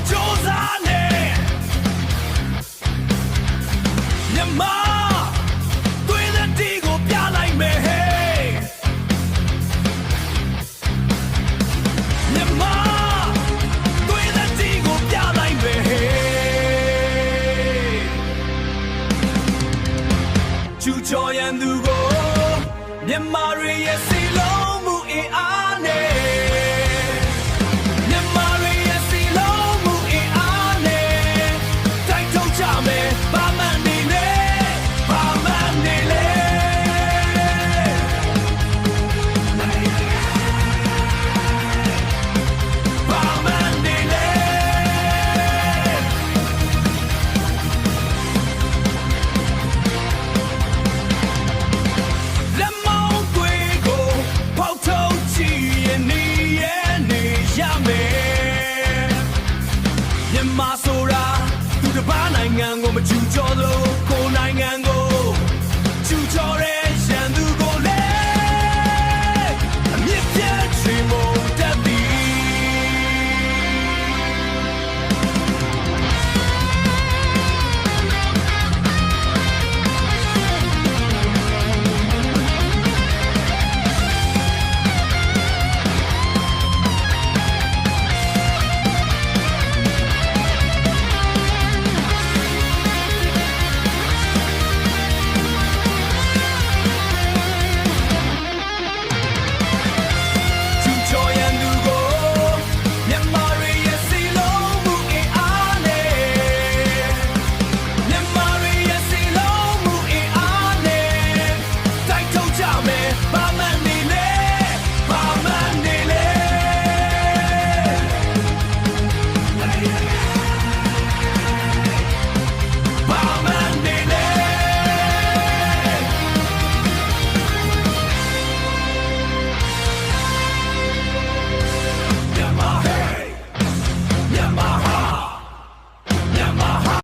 조사네မြန်မာတွေးတဲ့ဒီကိုပြလိုက်မယ်ဟေးမြန်မာတွေးတဲ့ဒီကိုပြလိုက်မယ်ဟေးကျူချော်ရန်သူကိုမြန်မာတွေရဲ့စီလုံးမှုအင်အားနဲ့မြန်မာတွေရဲ့စီလုံးမှုအင်အားနဲ့တိုက်ထုတ်ကြမယ်ဘာမှနေလေဘာမှနေလေဘာမှနေလေလက်မောင်းတွေကိုပေါက်ထုတ်ကြည့်ရင်နေရဲ့နေရမယ်မြန်မာဆိုတာသူတစ်ပါးနိုင်ငံကိုမချူကျော်လို့ကိုယ်နိုင်ငံကို